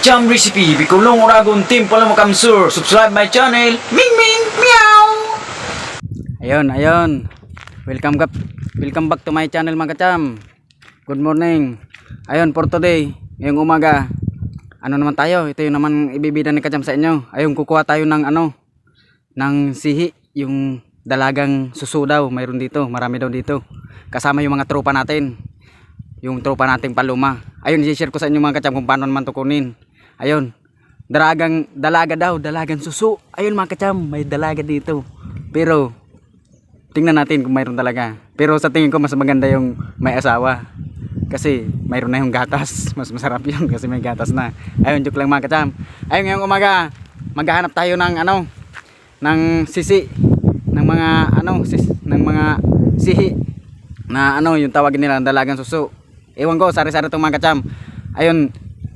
Kacham recipe, Bicolong Oragon Team Pala Makamsur. Subscribe my channel. Ming Ming Meow. Ayun. Welcome back to my channel mga kacham. Good morning. Ayun, for today, ngayong umaga, ano naman tayo? Ito yung naman ibibida ni kacham sa inyo. Ayun, kukuha tayo ng ng sihi, yung dalagang suso daw. Mayroon dito, marami daw dito. Kasama yung mga tropa natin. Yung tropa nating paluma. Ayun, i-share ko sa inyo mga kacham kung paano naman to kunin. Ayun, dalagang suso. Ayun mga kacham, may dalaga dito. Pero tingnan natin kung mayroon talaga. Pero sa tingin ko mas maganda yung may asawa. Kasi mayroon na yung gatas. Mas masarap yun kasi may gatas na. Ayun, joke lang mga kacham. Ayun, ngayong umaga, maghahanap tayo ng ng sisi. Ng mga sihi. Na yung tawag nila, dalagang suso. Ewan ko, sari-sari itong mga kacham. Ayun,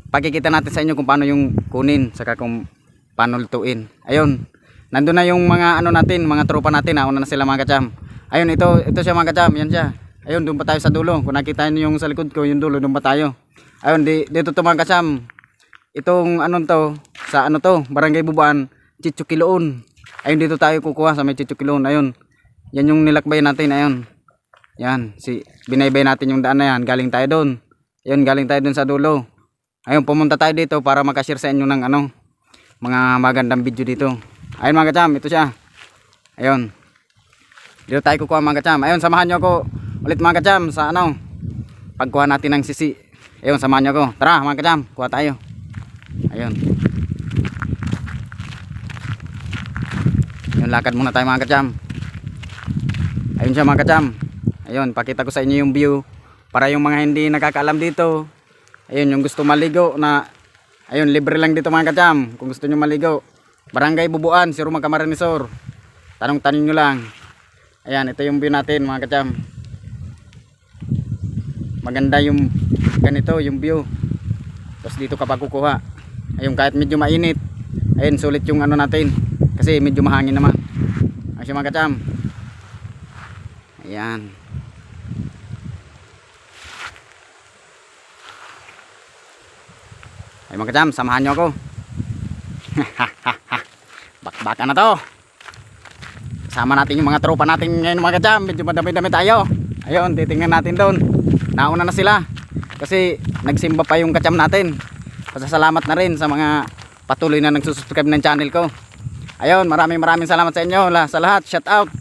pakikita natin sa inyo kung paano yung kunin, saka kung paano lutuin. Ayun, nandun na yung mga natin, mga tropa natin. Nauna na sila mga kacham. Ayun, ito siya mga kacham, yan siya. Ayun, doon pa tayo sa dulo. Kung nakita niyo yung sa likod ko, yung dulo, doon pa tayo. Ayun, dito to mga kacham. Itong sa Barangay Bubuan, Chichukiloon. Ayun, dito tayo kukuha sa may Chichukiloon. Ayun, yan yung nilakbay natin. Ayun, yan, binaybay natin yung daan na yan. Galing tayo doon. Ayun, galing tayo doon sa dulo. Ayun, pumunta tayo dito para makashare sa inyo ng mga magandang video dito. Ayun mga kacham, ito siya. Ayun, dito tayo kukuha mga kacham. Ayun, samahan nyo ako ulit mga kacham sa pagkuha natin ng sisi. Ayun, samahan nyo ako. Tara mga kacham, kuha tayo. Ayun, ayun, lakad muna tayo mga kacham. Ayun siya mga kacham. Ayun, pakita ko sa inyo yung view para yung mga hindi nakakaalam dito. Ayun, yung gusto maligo ayun, libre lang dito mga kacham. Kung gusto nyo maligo, Barangay Bubuan, Siruma Camarines Sur. Tanong nyo lang. Ayan, ito yung view natin mga kacham. Maganda yung ganito, yung view. Tapos dito kapag kukuha. Ayun, kahit medyo mainit, ayun, sulit yung natin. Kasi medyo mahangin naman. Ayun mga kacham. Ayan. Ay mga kacham, samahan nyo ako. Bakbakan na to. Kasama natin yung mga tropa natin ngayon mga kacham. Medyo madami-dami tayo. Ayun, titingnan natin doon. Nauna na sila. Kasi nagsimba pa yung kacham natin. Pasasalamat na rin sa mga patuloy na nagsusubscribe ng channel ko. Ayun, maraming salamat sa inyo. Sa lahat, shout out.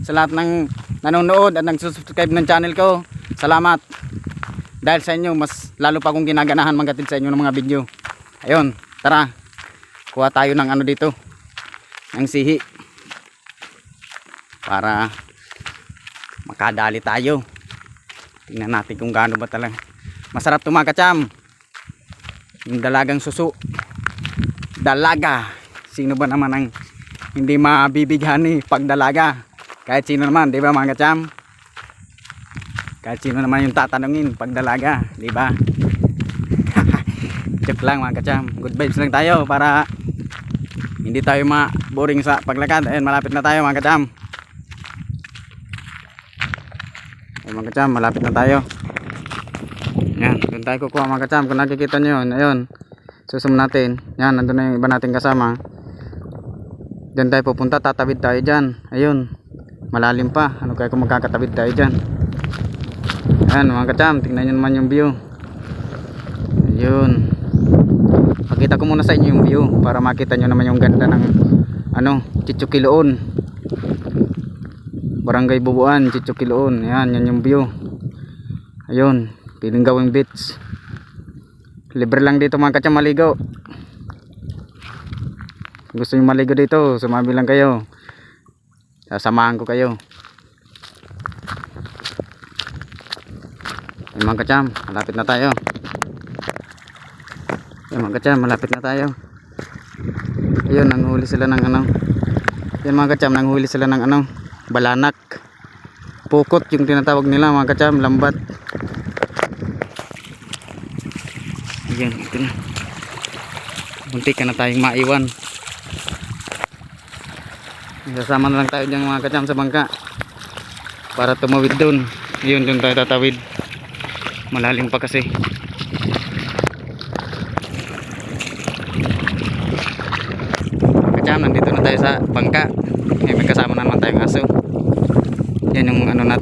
Sa lahat ng nanonood at nagsusubscribe ng channel ko. Salamat. Dahil sa inyo, mas lalo pa akong ginaganahan maghatid sa inyo ng mga video. Ayun, tara. Kuha tayo ng dito. Ng sihi. Para makadali tayo. Tingnan natin kung gaano ba talaga. Masarap ito mga kacham. Yung dalagang suso. Dalaga. Sino ba naman ang hindi mabibighani pag dalaga? Kahit sino naman, di ba mga kacham? Kahit sino naman yung tatanungin pag dalaga, di ba? Joke lang mga kacham. Good vibes lang tayo para hindi tayo ma-boring sa paglakad. Ayun, malapit na tayo mga kacham. Ayun mga kacham, malapit na tayo. Yan, doon tayo kukuha mga kacham. Kung nakikita nyo yun, ayun, susum natin. Yan, nandun na yung iba natin kasama. Diyan tayo pupunta, tatawid tayo dyan. Ayun, malalim pa. Ano kaya kung magkakatawid tayo dyan? Ayan mga kacham, tingnan nyo naman yung view. Ayun, pakita ko muna sa inyo yung view para makita nyo naman yung ganda ng Chichukiloon, Barangay Bubuan, Chichukiloon. Ayan, yan yung view. Ayun, piling gawing beach. Libre lang dito mga kacham maligo. Gusto nyo maligo dito, sumabi lang kayo, sasamahan ko kayo. Ayun mga kacham, malapit na tayo. Ayun mga kacham, malapit na tayo. Ayun, nanghuli sila ng Ayun mga kacham, nanghuli sila ng balanak. Pukot yung tinatawag nila mga kacham, lambat. Ayun, ito na. Muntik ka na tayong maiwan. Sasama na lang tayo dyan mga kacham sa bangka para tumawid doon. Ayun, doon tayo tatawid. Malalim pa kasi.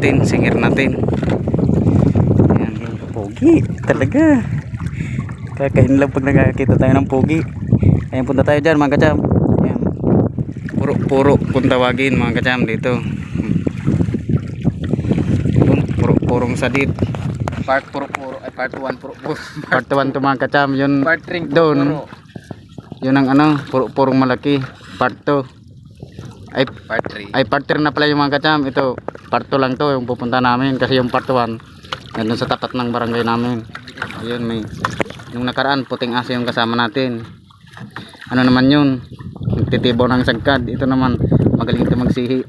natin, singir natin. Ayan, yung pogi talaga. Kakain lang pag nakakita tayo ng pogi. Ayan, punta tayo dyan mga kacham. Ayan. Puro kung tawagin mga kacham dito. Purong sadit. Part puro-puro. Ay, part 1 puro-puro. Part 1 to mga kacham. Yun Part 3 doon. puro. Yun ang ano, purong malaki. Part 2. Part 3. Ay part 3 na pala yung mga kacham. Ito part 2 lang to yung pupunta namin. Kasi yung part 1 nandun sa tapat ng barangay namin. Ayun, may yung nakaraan puting aso yung kasama natin. Ano naman yun, nagtitibaw ng sagkad. Ito naman magaling ito magsihi.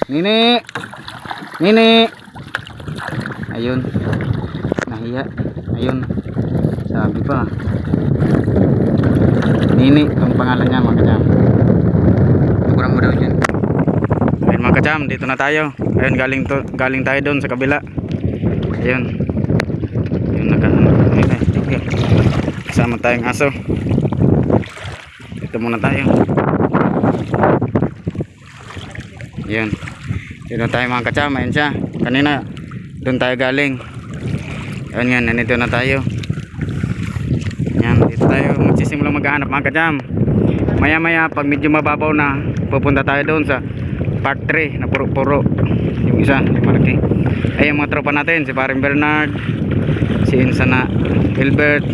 Nini, Nini. Ayun, nahiya. Ayun, sabi pa Nini ang pangalan niya mga kacham. Kurang mo daw yan. Ayun mga kacham, dito na tayo. Ayun, galing tayo doon sa kabila. Ayun, yung kasama tayong aso. Dito muna tayo. Ayun, dito na tayo mga kacham. Ayun siya, kanina doon tayo galing. Ayun yan, nandito na tayo. Yan, dito tayo magsisimulang maghahanap mga kacham. Maya maya pag medyo mababaw na, pupunta tayo doon sa part 3 na puro-puro. Yung isa, yung malaki. Ay, yung mga tropa natin, si Paring Bernard, si Insana Hilbert,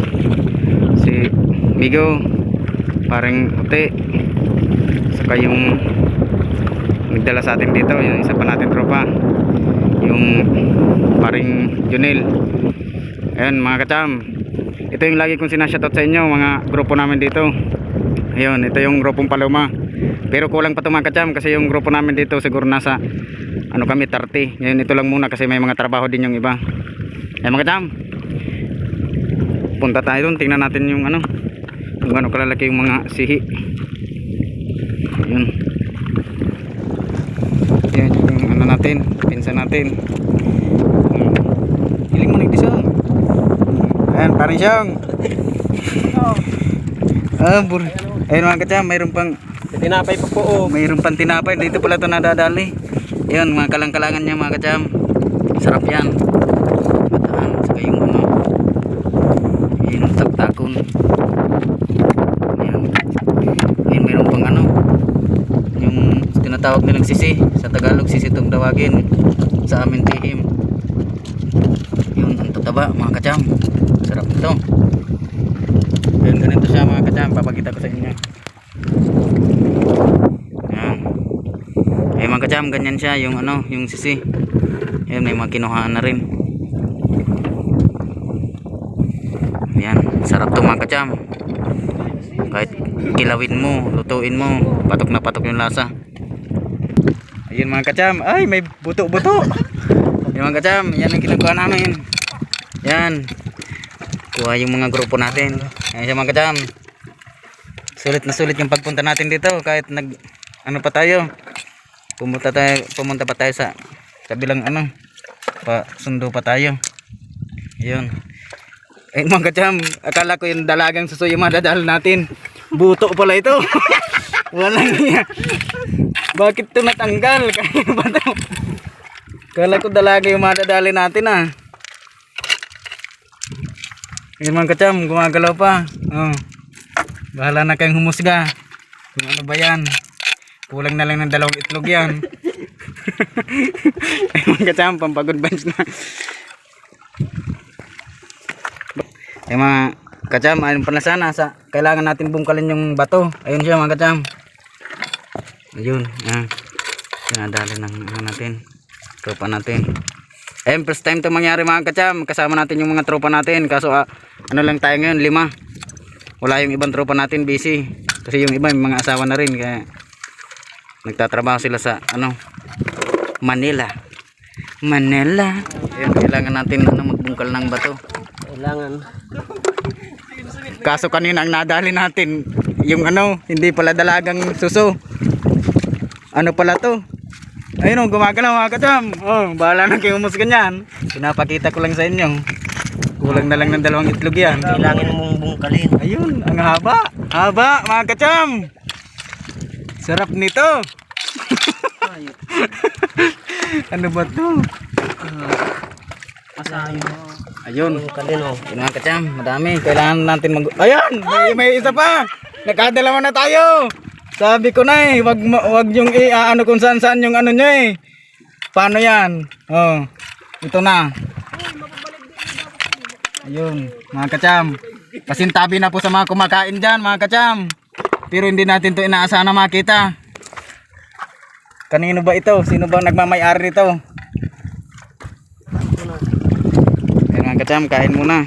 si Migo, Paring Ute, saka yung nagdala sa atin dito, yung isa pa natin tropa, yung Paring Junel. Ayun mga kacham, ito yung lagi kong sinashoutout sa inyo, mga grupo namin dito. Ayun, ito yung grupong Paloma. Pero kulang pa ito mga kacham, kasi yung grupo namin dito siguro nasa ano kami 30. Ngayon ito lang muna kasi may mga trabaho din yung iba. Ayun mga kacham, punta tayo doon, tingnan natin yung ano, kung gaano kalalaki yung mga sihi. Ayun. Yan yung ano natin, pinsan natin. Hiling mo nagdisong. Ayan, parang siyang. Ayun mga kacham, mayroon pang Tinapay pa po. Oh. mayroon pang tinapay. Dito pala ito nadadali. Ayun, mga kalang-kalangan niya mga kacham. Sarap yan. Bataan, saka yung ano, yung taktakon. Ayan. Ayun, mayroon pang ano, yung tinatawag nilang sisi. Sa Tagalog, sisi itong tawagin. Sa amin tihim. Yun, ang tataba mga kacham. Sarap ito. Ayun, ganito siya mga kacham. Papakita ko sa inyo. Ayan. Ayun mga kacham, ganyan siya yung ano, yung sisi. Ayun, may mga kinuhaan na rin. Ayan, sarap to mga kacham. Kahit kilawin mo, lutuin mo, patok na patok yung lasa. Ayun mga kacham, ay may buto-buto. Ayun mga kacham, yan ang kinukuha namin. Yan, kuha yung mga grupo natin. Ayan siya mga kacham. Sulit na sulit yung pagpunta natin dito. Kahit nag ano pa tayo, pumunta pa tayo sa kabilang ano, sundo pa tayo. Ayun. Ayun mga kacham, akala ko yung dalagang suso yung madadal natin. Buto pala ito. Walang niya. Bakit ito natanggal? Kaya ba ito? Akala ko dalaga yung madadali natin ah. Ayun mga kacham, gumagalaw pa. Oh. Bahala na kayong humusga kung ano ba yan. Kulang na lang ng 2 itlog yan. Ayun mga kacham, pampagod bench na. Ayun mga kacham, ayun pala sana kailangan natin bungkalin yung bato. Ayun siya mga kacham. Ayun, sinadali ng natin, tropa natin. Ayun, first time ito mangyari mga kacham. Kasama natin yung mga tropa natin. Kaso ano lang tayo ngayon, 5. Wala yung ibang tropa natin, busy. Kasi yung iba yung mga asawa na rin. Kaya nagtatrabaho sila sa ano, Manila. Ayun, kailangan natin magbungkal ng bato. Kailangan. Kaso kanina ang nadali natin yung ano, hindi pala dalagang suso. Ano pala to? Ayun, gumagalaw mga kacham. Oh, bahala na kayo umusgan yan. Pinapakita ko lang sa inyo. Kulang na lang ng 2 itlog yan. Kailangan mong bungkalin. Ayun, ang haba. Haba mga kacham. Sarap nito. Ano ba to? Masayo. Ayun. Kanino? Yun mga kacham, madami. Kailangan natin Ayan! May isa pa! Nakadalawa na tayo! Sabi ko na eh, wag yung ano kung saan saan yung ano nyo eh. Paano yan? Oh, ito na. Ayun, mga kacham. Pasintabi na po sa mga kumakain dyan, mga kacham. Pero hindi natin to inaasahan na makita. Kanino ba ito? Sino ba nagmamay-ari nito? Ayun mga kacham, kain muna.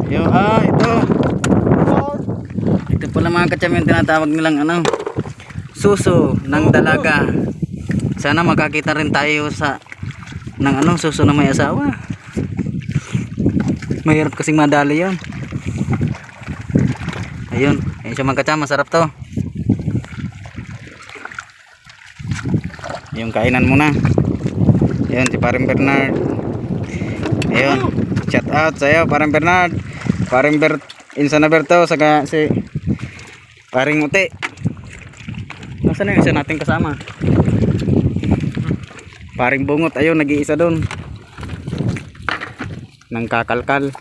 Yo, ito. Ito pala mga kacham yung tinatawag nilang ano, suso ng dalaga. Sana makakita rin tayo sa ng ano, suso na may asawa. Mahirap kasing madali yun. Ayun, ayun siya mga kacham, masarap to. Yung kainan muna. Ayun, si Paring Bernard. Ayun, shout out sa'yo Paring Bernard. Paring Insan Berto, saka si Paring Uti. Nasaan yung isa nating kasama? Paring Bungot, ayun, nag-iisa doon. Nang kakalkal.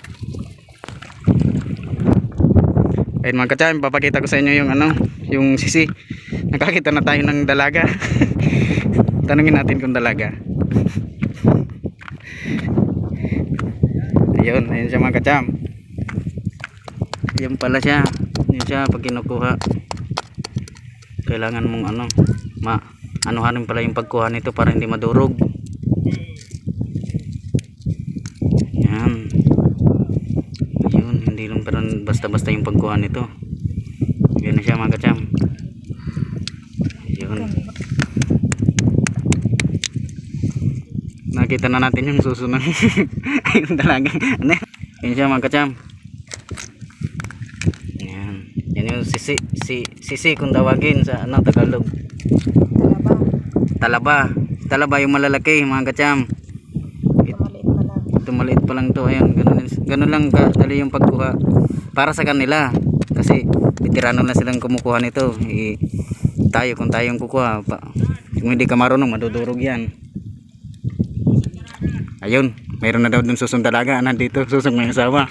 Ayun mga kacham, papakita ko sa inyo yung ano, yung sisi. Nakakita na tayo ng dalaga. Tanungin natin kung dalaga. Ayun, ayun siya mga kacham. Yan pala siya. Yan siya pag kinukuha. Kailangan mong ano, anuhanin pala yung pagkuha nito para hindi madurog. Yan. Ayun, hindi lang parang basta-basta yung pagkuha nito. Yan na siya mga kacham. Ayun. Nakita na natin yung susunod. Ayun talaga. Ano? Yan siya mga kacham. Yan. Yan yung sisi kung tawagin sa ano, Tagalog. Talaba yung malalaki mga kacham. Ito maliit pa lang to. Ayun, ganun lang kadali yung pagkuha para sa kanila kasi veterano na silang kumukuha nito. Tayo kung tayong kukuha kung hindi ka marunong madudurog yan. Ayun, mayroon na daw dun susong dalaga. Nandito susong may asawa.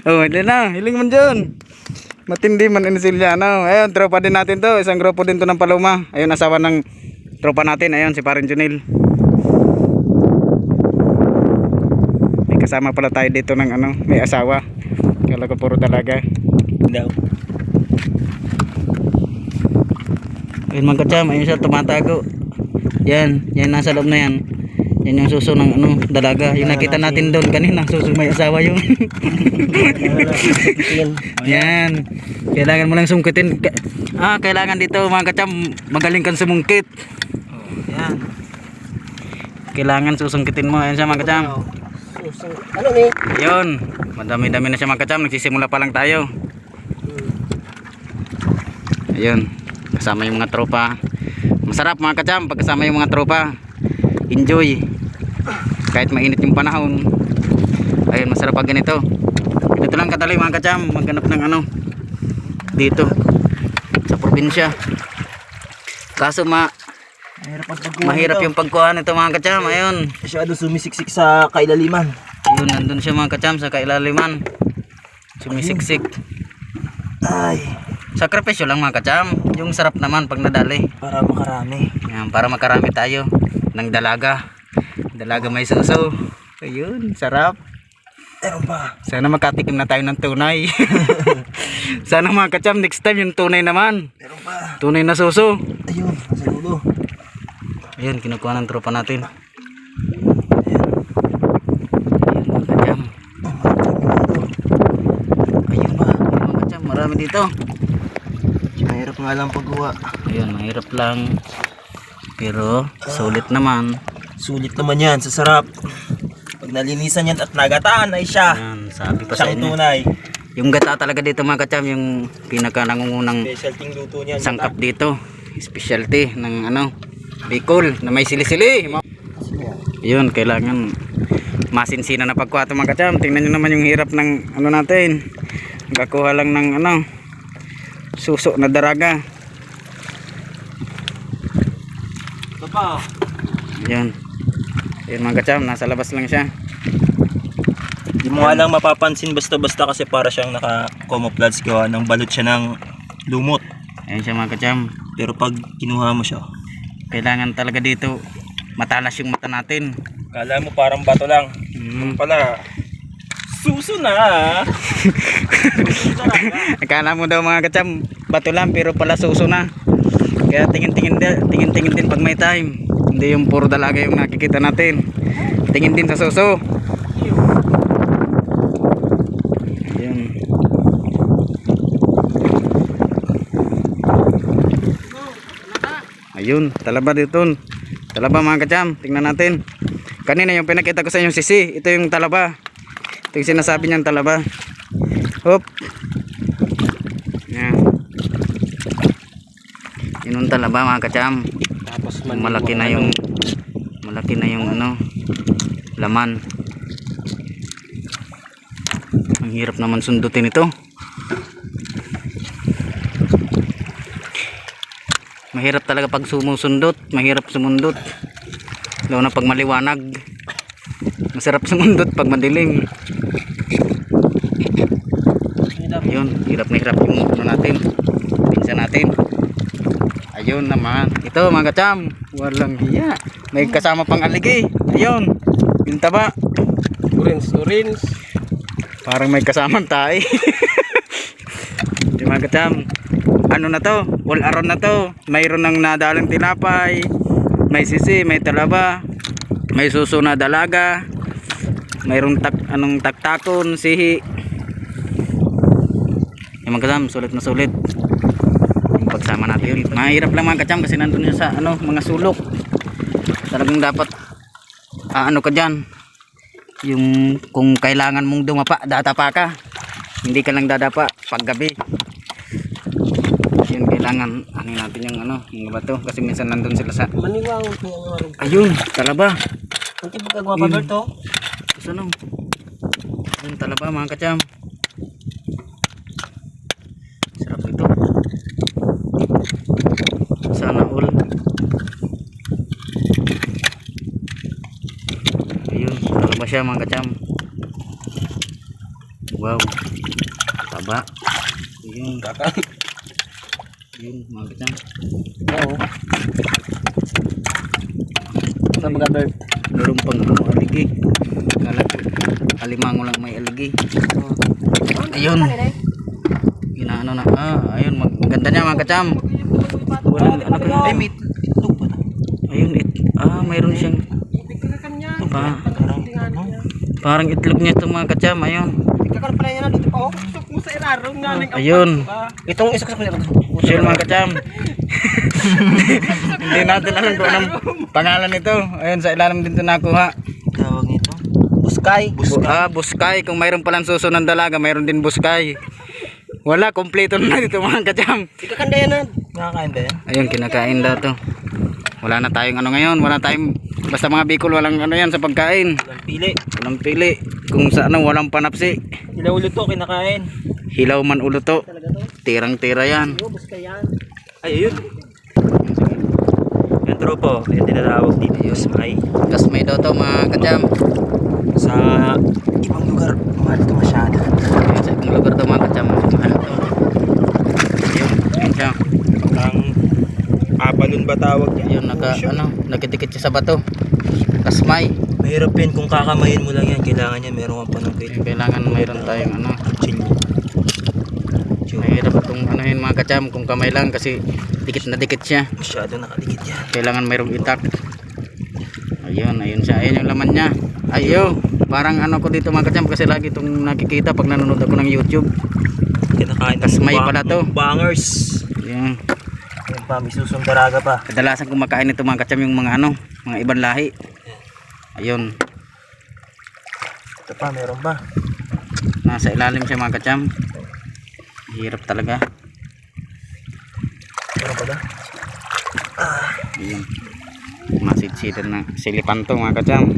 Oh, hindi na, hiling man dyan. Matindi man ini sila, no? Ayun, tropa din natin to. Isang grupo din to ng Paloma. Ayun, asawa ng tropa natin. Ayun, si Paring Junil. May kasama pala tayo dito ng ano, may asawa. Kala ko puro dalaga. Daw. Ayun mga kacham, ayun siya tumatago. Yan nasa loob na yan. Yan yung suso ng ano, dalaga. Yung nakita natin doon kanina, suso may asawa yun. Yan. Kailangan mo lang sungkitin. Kailangan dito mga kacham, magaling kang sumungkit. Yan. Kailangan susungkitin mo. Ayan siya mga kacham. Ano ni? Ayun. Madami-dami na siya mga kacham. Nagsisimula pa lang tayo. Ayun. Kasama yung mga tropa. Masarap mga kacham pag kasama yung mga tropa. Enjoy. Kahit mainit yung panahon. Ayun, masarap pag ganito. Dito lang kadali mga kacham maghanap ng ano dito sa probinsya. Kaso mahirap yung pagkuha nito mga kacham. Ayun, Masyado sumisiksik sa kailaliman. yun, nandun siya mga kacham sa kailaliman. Sumisiksik. Ay, Sakripisyo lang mga kacham. Yung sarap naman pag nadali. para makarami. Yan, para makarami tayo ng dalaga. Dalaga may suso. Ayun, sarap. Pero ba? Sana makatikim na tayo ng tunay. Sana mga kacham, next time yung tunay naman. Pero ba? Tunay na suso. Ayun, nasa dulo. Ayun, kinukuha ng tropa natin. Ayun mga kacham. Ayun ba? Ayun mga kacham, marami dito. Mahirap nga lang paggawa. Ayun, mahirap lang. Pero, sulit naman. Sulit naman yan, sa sarap. Pag nalinisan yan at nagataan ay siya. Ayan, sabi pa sa Siyang inyo. tunay. Yung gata talaga dito mga kacham, yung pinaka nangungunang Specialty luto niyan. sangkap dito. Specialty ng ano, Bicol na may sili-sili. Yun, kailangan masinsina na pagkuha ito mga kacham. Tingnan nyo naman yung hirap ng ano natin. Nagkakuha lang ng ano, suso na daraga. pa. Yan. Yan mga kacham, nasa labas lang siya. Hindi mo nga lang mapapansin basta-basta kasi para siyang naka-camouflage gawa ng balot siya ng lumot. Ayan siya mga kacham. Pero pag kinuha mo siya, Kailangan talaga dito matalas yung mata natin. kala mo parang bato lang. Pala, suso na. Akala mo daw mga kacham, bato lang pero pala suso na. Kaya tingin-tingin din pag may time. Hindi yung puro dalaga yung nakikita natin. Tingin din sa suso. Ayun. Ayun, talaba dito. Talaba mga kacham, tingnan natin. Kanina yung pinakita ko sa inyo sisi, ito yung talaba. Ito yung sinasabi niyang talaba. Hop. Yan. Yun yung talaba mga kacham. Tapos Malaki na yung ano, laman. Ang hirap naman sundutin ito. Mahirap talaga pag sumusundot, mahirap sumundot. Lalo na pag maliwanag. Masarap sumundot pag madilim. Ayun, hirap na hirap yung ano natin. Pinsa natin. Ayun naman. Ito mga kacham, walang hiya. May kasama pang aligi. Ayun, yung taba. orange. Parang may kasamang tayo. Yung mga kacham, ano na to? All around na to. Mayroon ng nadalang tinapay, may sisi, may talaba, may suso na dalaga, mayroong taktakon, sihi. Yung mga kacham, sulit na sulit yung pagsama natin yun. Mahirap lang mga kacham kasi nandun yun sa mga sulok. Talagang dapat ano ka dyan, yung kung kailangan mong dumapa, dadapa ka. Hindi ka lang dadapa pag gabi. Yun, kailangan ano natin yung yung bato kasi minsan nandun sila sa Maniwang. ayun, talaba. Kunti pagkagawa pa Berto. Ano? Ayun, talaba mga kacham. Sarap ito. Sana all. Ayun, talaba siya mga kacham. Wow. Taba. Ayun. Ayun mga kacham. Oo. Sa mga Bert. Meron pang aligi. Kala ko alimango lang may aligi. Ayun. Inaano na. Ayun, maganda niya mga kacham. Walang ano kaya? Ay, may itlog pa. Ayun, mayroon siyang parang itlog niya itong mga kacham. Ayun. Kakal pala yan dito pa. Sok mo sa ilarong nga ng Ayun. Itong isa sa pala. Sure mga kacham. Hindi natin alam kung anong pangalan nito. Ayun, sa ilalim din ito nakuha. Tawag nito. Buskay. Buskay. Kung mayroon palang suso ng dalaga, mayroon din buskay. Wala, kompleto na dito mga kacham. Ikakanda yan na. Nakakain ba yan? Ayun, kinakain daw to. Wala na tayong ngayon. Wala tayong, basta mga Bicol, walang yan sa pagkain. Walang pili. Walang pili. Kung sa walang panapsi. Ilaw ulit to, kinakain. Hilaw man ulo to. Tirang-tira yan. Buskay yan. Ay, ayun. Yan tropo. Yan tinatawag dito. Buskay. Kasmay daw to mga kacham. Sa ibang lugar, mahal ito masyado. Ayun, sa ibang lugar to mga kacham. Mahal to. Ayun siya. Ang abalon ba tawag yan? Ayun, nakidikit siya sa bato. Kasmay. Mahirap yan kung kakamayin mo lang yan. Kailangan yan, meron kang panungkit. Kailangan mayroon tayong Chill. mahirap itong yun mga kacham kung kamay lang kasi dikit na dikit siya. Masyado nakadikit yan. Kailangan mayroong itak. Ayun siya. Ayun yung laman niya. Ayun, parang ko dito mga kacham kasi lagi itong nakikita pag nanonood ako ng YouTube. Kinakain Kasmay pala to. Bangers. Ayun. Yan pa, may susong daraga pa. Kadalasan kumakain ito mga kacham yung mga mga ibang lahi. Ayun. Ito pa, meron pa. Nasa ilalim siya mga kacham. Hirap talaga. Meron pa ba? Ayun. Masid-sidan na silipan to mga kacham.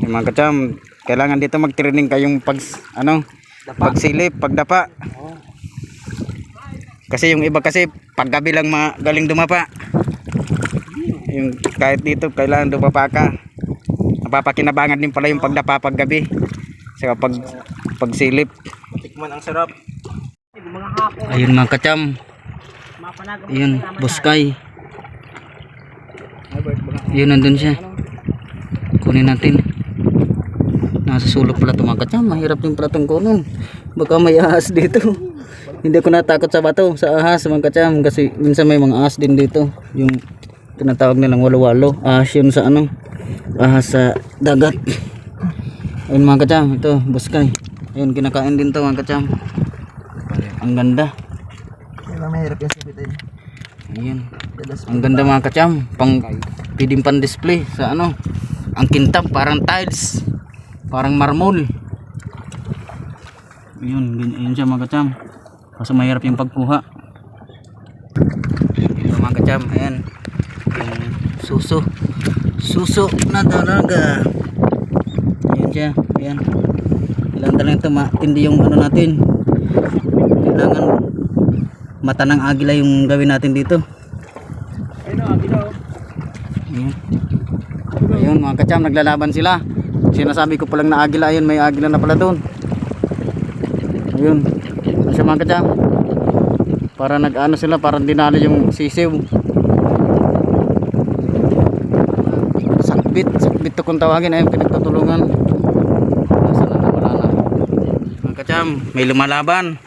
Yung mga kacham, kailangan dito mag-training kayong pagsilip, pagdapa. Kasi yung iba kasi paggabi lang magaling dumapa. Yung kahit dito kailangan dumapa ka. Napapakinabangan din pala yung pagdapa paggabi. Sa pagsilip. Tikman ang sarap. Ayun mga kacham. Ayun, buskay. Ayun, nandun siya. Kunin natin. Nasa sulok pala ito mga kacham. Mahirap din pala itong kunin. Baka may ahas dito. Hindi ako natakot sa bato, sa ahas mga kacham. Kasi minsan may mga ahas din dito. Yung tinatawag nilang walo-walo. Ahas yun sa ano. Ahas sa dagat. Ayun mga kacham, ito buskay. Ayun, kinakain din to mga kacham. Ang ganda. Mahirap yung sabitin. Ayun. Ang ganda mga kacham. Pwedeng pan display sa ano. Ang kintab parang tiles. Parang marmol. Ayun siya mga kacham. Kaso mahirap yung pagkuha. Ito mga kacham, ayan. Yung suso na dalaga. Ayan siya, ayan. Kailangan talaga ito matindi yung ano natin. Kailangan mata ng agila yung gawin natin dito. Ayan. Ayun mga kacham, naglalaban sila. Sinasabi ko palang na agila, ayun may agila na pala doon. Ayun. Kasi mga kacham, para nag-ano sila, parang dinali yung sisiw. Sakbit to kung tawagin. Ayun, pinagtutulungan. Nasa na, wala na. Mga kacham, may lumalaban.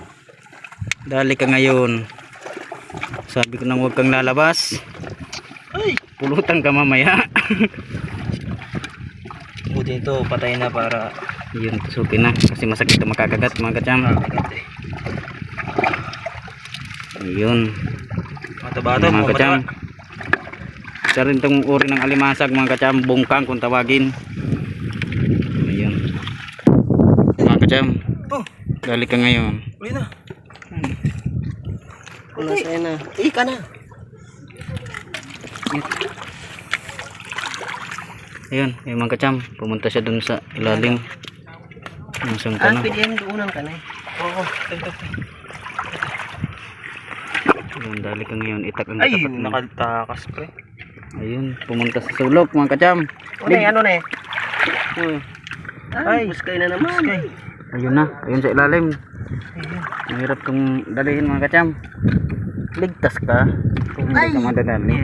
Dali ka ngayon. Sabi ko nang huwag kang lalabas. Pulutan ka mamaya. Buti ito, patay na para Yun, tusukin na. Kasi masakit ito makakagat mga kacham. Ayun. mataba ito. Mga kacham. Isa rin itong uri ng alimasag mga kacham. Bungkang kung tawagin. Ayun. Mga kacham. Oh, Dali ka ngayon. uli na. Wala sa'yo na. Ika na. Ayun, yung mga kacham. Pumunta siya dun sa ilalim. Nasaan ka na? PDM doon ka na eh. Oo, Ayun, dali ka ngayon. Itak ang ay, katapat mo. nakaltakas pre. Ayun, pumunta sa sulok mga kacham. Ano na eh? Oh, Ay, buskay na naman. Buskay. ayun na, ayun sa ilalim. Mahirap kong dalihin mga kacham. Ligtas ka kung hindi ka madadali.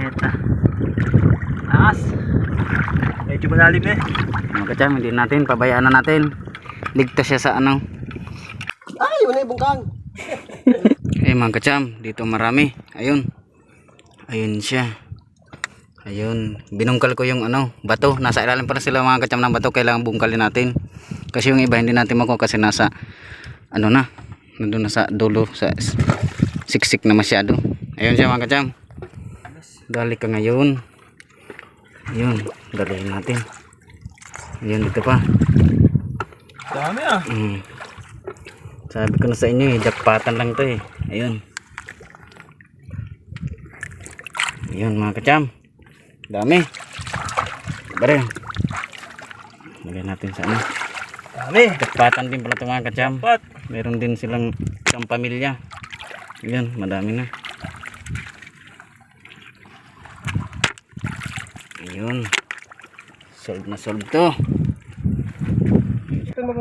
Taas. Medyo malalim eh. Mga kacham, hindi natin, pabayaan na natin. Ligtas siya sa ano. Ay, wala yung bungkang. Mga kacham, dito marami. Ayun. Ayun siya. Ayun, binungkal ko yung ano, bato. Nasa ilalim pa na sila mga kacham ng bato. Kailangan bungkalin natin. Kasi yung iba hindi natin makuha kasi nasa ano na. Nandun na sa dulo, sa siksik na masyado. Ayun siya mga kacham. Dali ka ngayon. Ayun, dalihin natin. Ayun, dito pa. Dami ah. Sabi ko na sa inyo eh, jackpatan lang to eh. Ayun. Ayun mga kacham. Dami. Bare. Lagyan natin sa ano. Dami. Jackpatan din pala ito mga kacham. Pat. Meron din silang isang pamilya. Ayun, madami na. Ayun. Solve na solve to.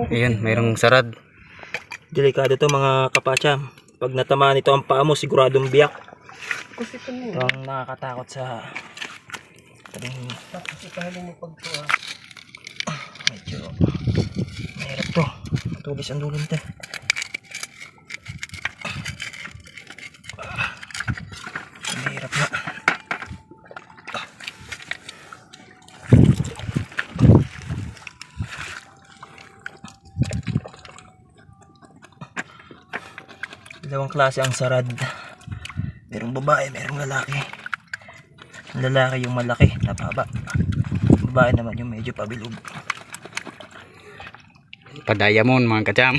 Ayun, mayroong sarad. Delikado to mga kapacham. Pag natamaan ito ang paa mo, siguradong biyak. Ito ang nakakatakot sa tabing. Medyo mahirap to. Matulis ang dulo nito. Mahirap na. Dalawang klase ang sarad. Merong babae, merong lalaki. Ang lalaki yung malaki, napaba. Babae naman yung medyo pabilog. Pa-diamond mga kacham.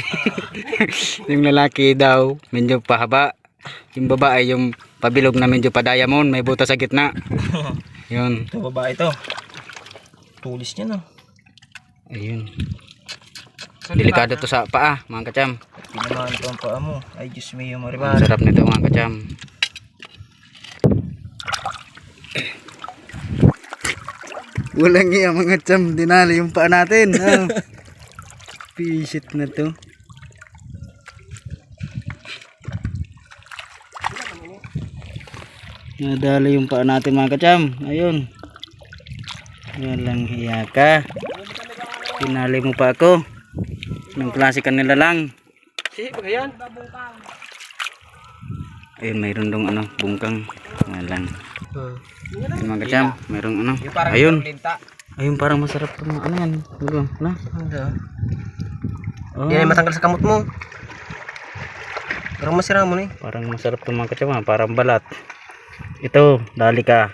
Yung lalaki daw medyo pahaba. Yung babae yung pabilog na medyo pa-diamond, may butas sa gitna. Yun. Ito babae to. Tulis niya no. Ayun. Delikado to sa paa mga kacham. Pinamaan ito ang paa mo. Ay Diyos me yung Ang maribar. sarap nito mga kacham. Walang iya mga cham, dinali yung paa natin. Oh. Pisit na to. Nadali yung paa natin mga kacham. Ayun. Walang hiya ka. Dinali mo pa ako. Anong klase kanila lang. Ayun, mayroon dong ano, bungkang. Walang. Ayun, mga kacham, mayroong ano. Ayun. Ayun, parang masarap to mga ano yan. Wala. Oh, Yan ay matanggal sa kamot mo. Parang masira mo na eh. parang masarap to mga kacham, parang balat. Ito, dali ka.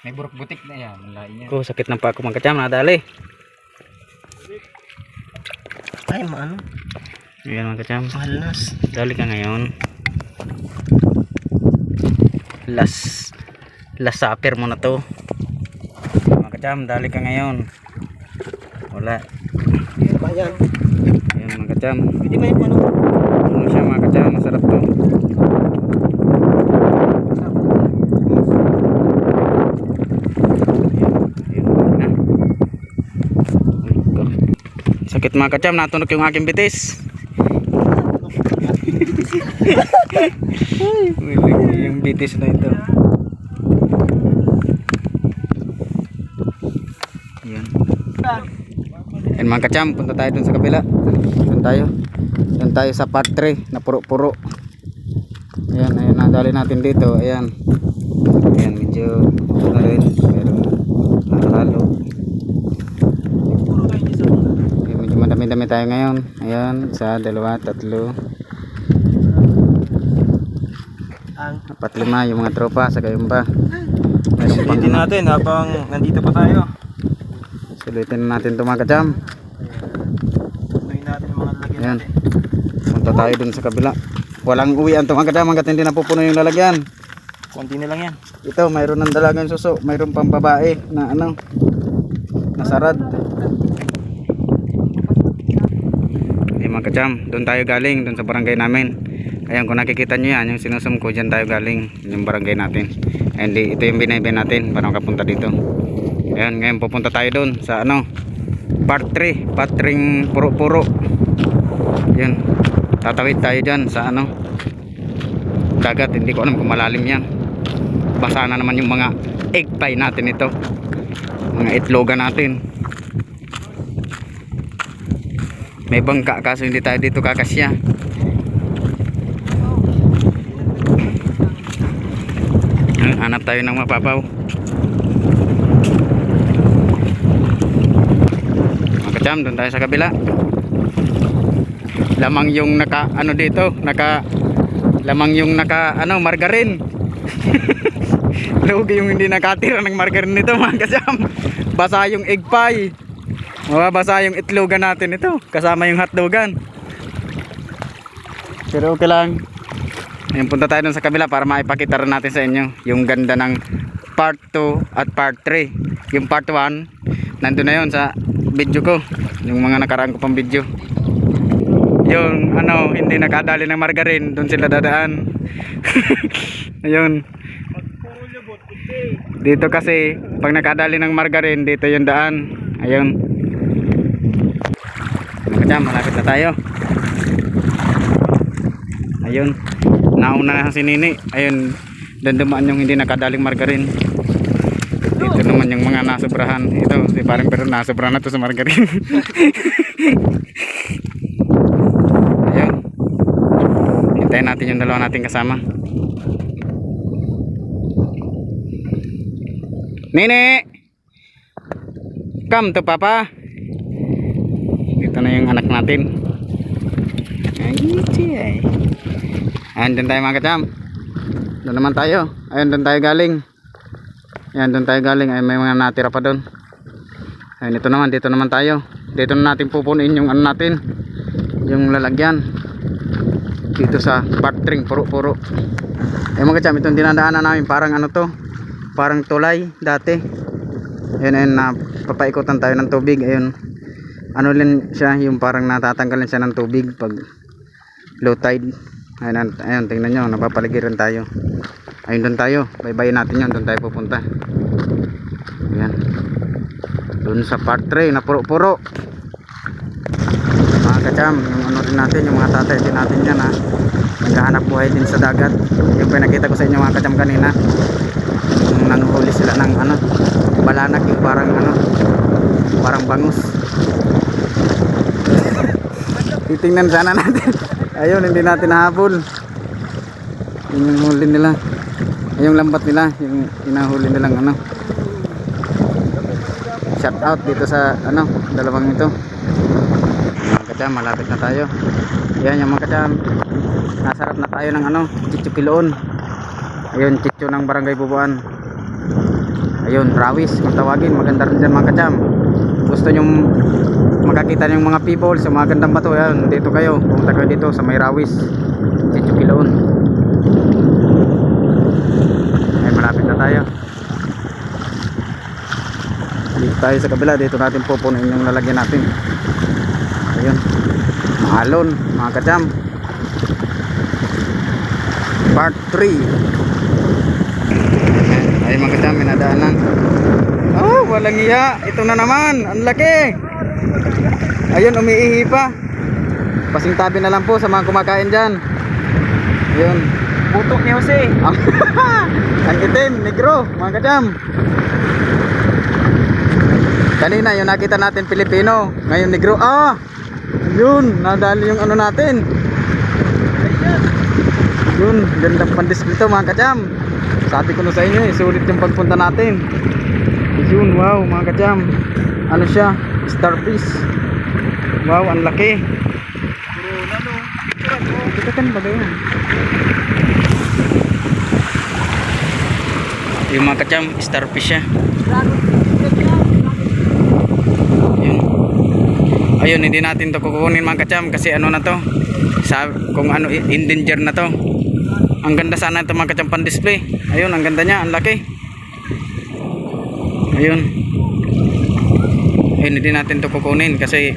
May burok butik na yan. Malain niya. Ko, sakit ng pa ako mga kacham, nadali. Ay, maano. Ayan mga kacham, Mahalas. dali ka ngayon. Last supper mo na to. Mga kacham, dali ka ngayon. Wala. Ba yan? Ayan mga kacham. Pwede ba yung ano? Ano siya mga kacham, masarap to. Sakit mga kacham, natunog yung aking bitis. Yung bitis na ito. Yan. Yan mga kacham, punta tayo dun sa kabila. Dun tayo sa part 3 na puro-puro. Ayan, ayan, nadali natin dito. Ayan. Ayan, medyo ano rin, pero nakahalo. Ayan, medyo madami-dami tayo ngayon. Ayan, 1, 2, 3, 4, 5 yung mga tropa sa Gayumba. Sulitin natin habang nandito pa tayo. Sulitin natin ito mga kacham. Tuloy natin yung mga lalagyan Ayan. natin. Punta tayo dun sa kabila. Walang uwian ito mga kacham hanggat hindi napupuno yung lalagyan. Konti na lang yan. Ito, mayroon ng dalagang suso. Mayroon pang babae na ano, nasarad. Ayan mga kacham, doon tayo galing, doon sa barangay namin. Ayan, kung nakikita nyo yan, yung sinusum ko, dyan tayo galing, yung barangay natin. Ayan, ito yung binay natin para makapunta dito. Ayan, ngayon pupunta tayo doon sa ano, part 3 puro-puro. Ayan, tatawid tayo dyan sa ano, dagat. Hindi ko alam kung malalim yan. Basa na naman yung mga egg pie natin ito, mga itlogan natin. May bangka kaso hindi tayo dito kakasya. Hanap tayo ng mapapaw. Mga kacham, doon tayo sa kabila. Lamang yung naka ano dito, lamang yung naka ano, margarin. Lugi yung hindi nakatira ng margarin nito mga kacham. Basa yung egg pie. Basa yung itlogan natin ito, kasama yung hotdogan. Pero okay lang. Ayun, punta tayo dun sa kabila para maipakita rin natin sa inyo yung ganda ng part 2 at part 3. Yung part 1 nandun na yun sa video ko, yung mga nakaraan ko pang video. Yung ano, hindi nakadali ng margarin, dun sila dadaan. Ayun. Dito kasi pag nakadali ng margarin, dito yung daan. Ayun. Kacham, malapit na tayo. Ayun, nauna na si Nini. Ayun, doon dumaan yung hindi nakadaling margarin. Dito naman yung mga nasobrahan. Ito, si parang pero nasobrahan na to sa margarin. Ayun, hintayin natin yung dalawa nating kasama. Nini, come to papa. Dito na yung anak natin. Ay, ayan, doon tayo mga kacham. Doon naman tayo. Ayun, doon tayo galing. Ayan, doon tayo galing. Ayun, may mga natira pa doon. Ayun, ito naman, dito naman tayo. Dito na natin pupunin yung ano natin, yung lalagyan. Dito sa part 3, puro-puro. Ayun mga kacham, itong dinadaanan namin parang ano to, parang tulay dati. Ayun, ayun, papaikutan tayo ng tubig. Ayun, ano din siya, yung parang natatanggalan siya ng tubig pag low tide. Ayun, ayun, tingnan nyo, napapaligiran tayo. Ayun, doon tayo, baybayin natin yun, doon tayo pupunta. Ayan. Doon sa part 3 na puro-puro. Mga kacham, yung ano din natin, yung mga tatay din natin dyan ha, naghahanap buhay din sa dagat. Yung pinakita ko sa inyo mga kacham kanina, yung nanghuli sila ng ano, balanak, yung parang ano, parang bangus. Titingnan sana natin. Ayun, hindi natin nahabol. Yun yung huli nila, yung lambat nila, yung inahuli nilang ano. Shout out dito sa ano, dalawang ito. Mga kacham, malapit na tayo. Yan yung mga kacham, nasarap na tayo ng ano, chicho kiloon. Ayun, chicho ng barangay Bubuan. Ayun, rawis kung tawagin, maganda rin dyan mga kacham. Gusto nyo makakita ng mga people sa mga gandang bato, yan, dito kayo, pumunta kayo dito sa may rawis, chicho kiloon. Ay, malapit na tayo. Dito tayo sa kabila, dito natin pupunin yung lalagyan natin. Ayun, maalon mga kacham, part 3. Ay mga kacham, minadaanan. Oh, walang iya, ito na naman, ang laki. Ayun, umiihi pa. Pasing tabi na lang po sa mga kumakain dyan. Ayun, Putok ni Jose. ang itim, negro mga kacham. Kanina yung nakita natin Pilipino, ngayon negro. Ah, yun, nadali yung ano natin. Yun, ganda pandisplay to mga kacham. Sabi ko na sa inyo, sulit yung pagpunta natin. Yun, wow mga kacham. Ano siya? Starfish. Wow, ang laki. Ito kan ba yun? Yung mga kacham, starfish siya. Yun. Ayun, hindi natin to kukunin mga kacham kasi ano na to, kung ano, endanger na to. Ang ganda sana ito mga kacham pan display. Ayun, ang ganda niya, ang laki. Ayun. Ayun, hindi natin to kukunin kasi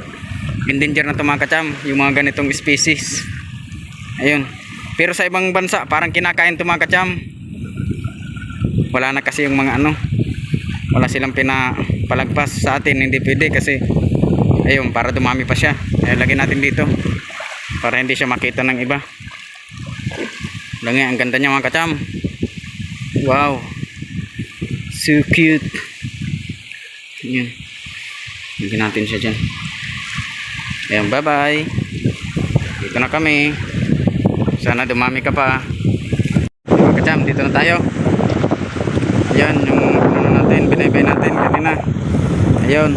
endanger na to mga kacham, yung mga ganitong species. Ayun. Pero sa ibang bansa parang kinakain to mga kacham. Wala na kasi yung mga ano, wala silang pinapalagpas. Sa atin hindi pwede kasi ayun, para dumami pa siya. Ay, lagyan natin dito para hindi siya makita ng iba. Langi, ang ganda niya mga kacham. Wow, so cute. Yan, lagyan natin siya dyan. Ayan, bye bye. Dito na kami. Sana dumami ka pa mga kacham. Dito na tayo. Ayan yung ano natin, binaybay natin kanina. Ayun,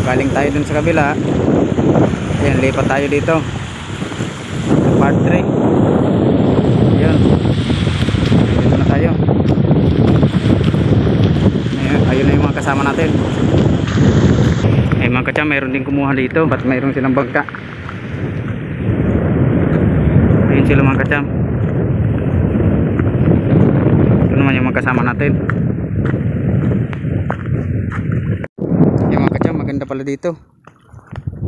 galing tayo dun sa kabila. Ayan, lipat tayo dito part 3. Ayun, dito na tayo. Ayun na yung mga kasama natin. Ay mga kacham, mayroon din kumuha dito. Ba't mayroon silang bangka? Ayun sila mga kacham. Ito naman yung mga kasama natin. Yung mga kacham, maganda pala dito.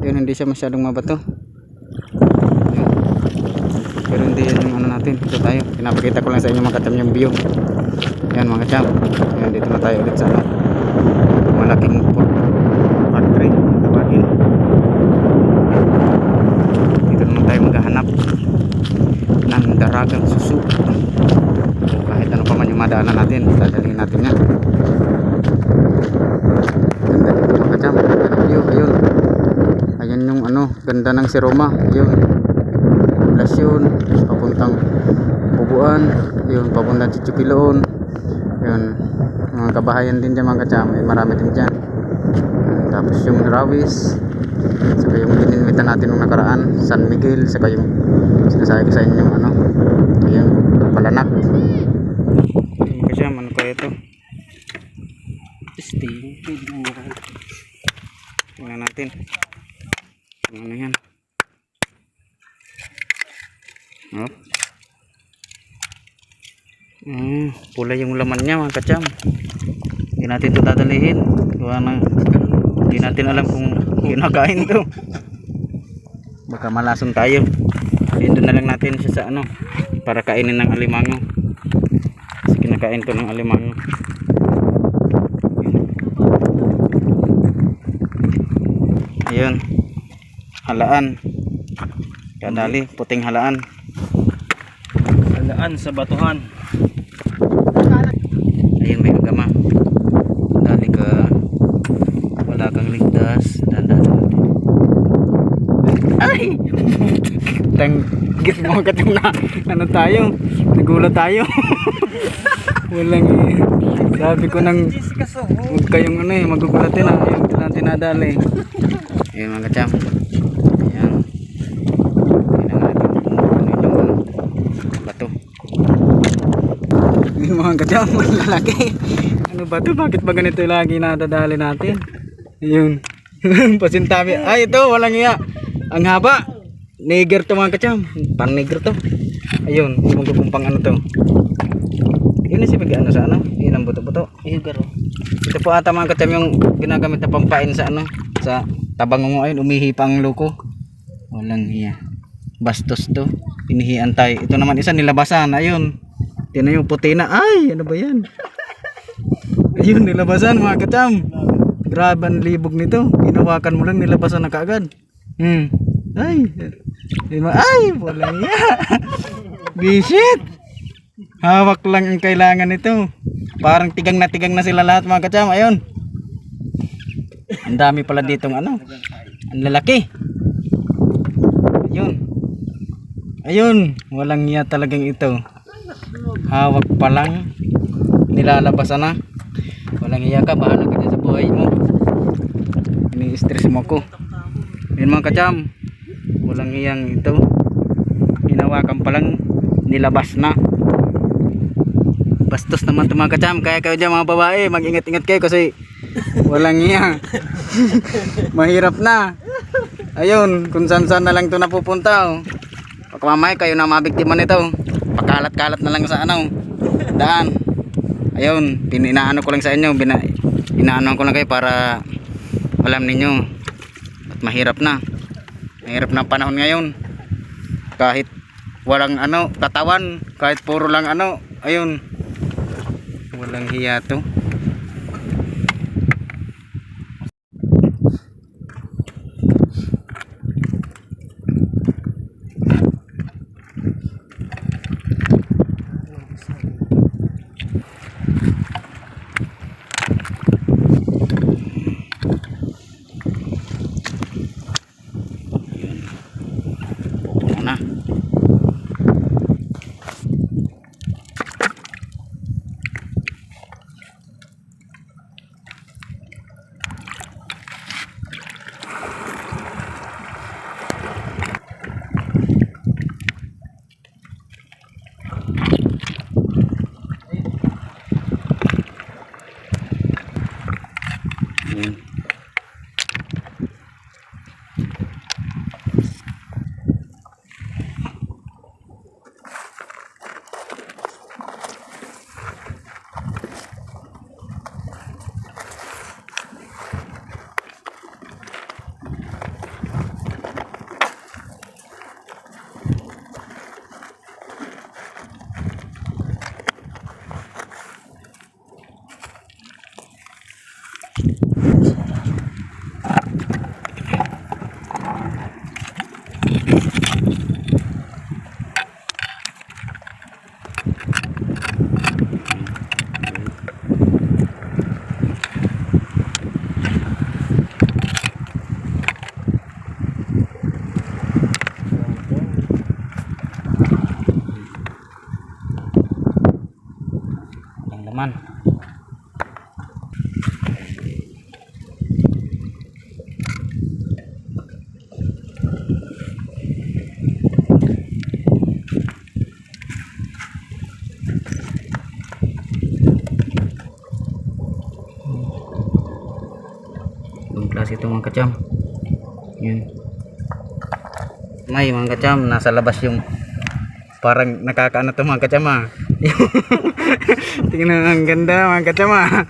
Yun, hindi siya masyadong mabato. Yun. Pero hindi yan yung ano natin. Ito tayo, pinapakita ko lang sa inyo mga kacham yung view. Yan mga kacham. Yan, dito na tayo ulit sa ano, malaking part 3 tawagin. Dito naman tayo maghahanap ng daragang susu. Kahit ano pa man yung madaanan natin, dadalhin natin yan. Ganda dito mga kacham. Ayun, ayun yung ano, ganda ng si Roma. Ayun, Lasyon, papuntang Bubuan. Ayun, papuntang Chichipiloon. Ayun, mga kabahayan din dyan mga kacham. Marami din dyan. Tapos yung Rawis, saka yung ininvitan natin nung nakaraan, San Miguel, saka yung sinasabi ko sa inyo yung ano, ayun, Palanak. Kasi ano kaya ito? Tingnan natin kung ano yan. Oh. Pula yung laman niya mga kacham. Hindi natin ito dadalihin. Hindi natin alam kung kinakain to. Baka malason tayo. Dito na lang natin siya sa ano, para kainin ng alimango. Kasi kinakain to ng alimango. Ayun. Halaan. Kadali, puting halaan. Halaan sa batuhan. Ayun, may agama. Dali ka. Wala kang ligtas. Dandan. Ay! Tanggit mo agad yung ano tayo. Nagulat tayo. Walang sabi ko nang huwag kayong ano magugulatin yung natin nadali. Ayun mga kacham. Ayan. Ayan yung bato. Yung mga kacham, lalaki. Ano ba ito? Bakit ba ganito lagi nadadali natin? Ayun. Pasintabi. Ay ito, walang iya. Ang haba. Neger to mga kacham. Pang neger to. Ayun, yung pang ano to. Yun na si ano sa ano? Yun ang buto-buto. Ito po ata mga kacham yung ginagamit na pampain sa ano? Sa tabangungo ayun, umihi pa ang loko. Walang iya. Bastos to. Inihian tayo. Ito naman isa nilabasan. Ayun. Yan na yung puti na. Ay, ano ba yan? Ayun, nilabasan mga kacham. Grabe ang libog nito. Hinawakan mo lang, nilabasan na kaagad. Ay. Ay, walang iya. Bisit. Hawak lang ang kailangan nito. Parang tigang na sila lahat mga kacham. Ayun. Ang dami pala ditong ano. Ang lalaki. Ayun. Ayun. Walang iya talagang ito. Hawak pa lang. Nilalabasan na. Walang iya ka. Bahala ka dyan sa buhay mo. Ini-stress mo ko. Ayun mga kacham. Walang iyang ito. Hinawakan pa lang. Nilabas na. Bastos naman ito mga kacham. Kaya kayo dyan mga babae, mag-ingat-ingat kayo kasi walang iya. Mahirap na. Ayun, kung saan-saan na lang ito napupunta. Oh. Pag mamaya kayo na mabiktima nito, pakalat-kalat na lang sa ano, daan. Ayun, inaano ko lang sa inyo, inaano ko lang kayo para alam ninyo. At mahirap na. Mahirap na panahon ngayon. Kahit walang ano, katawan, kahit puro lang ano, ayun. Walang hiya to. Na. Laman. Ibang klase ito mga kacham. Yan. May mga kacham, nasa labas yung parang nakakaano to mga kacham ah. Tingnan ang ganda mga kacham ah.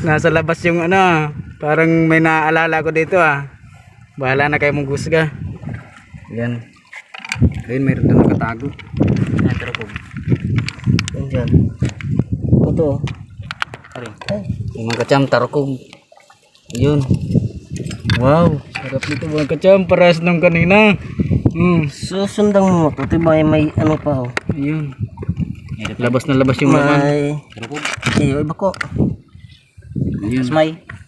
Nasa labas yung ano, parang may naaalala ko dito ah. Bahala na kayo mong gusga. Yan. Ayun, mayroon doon nakatago. Yan, pero kung yan dyan. Ito. Yung mga kacham, tarokog. Yun. Wow, sarap nito mga kacham. Paras nung kanina. Susundang mo. Puti ba may ano pa oh. Ayun. Labas na labas yung laman. May... Iyo, iba ko. Ayun.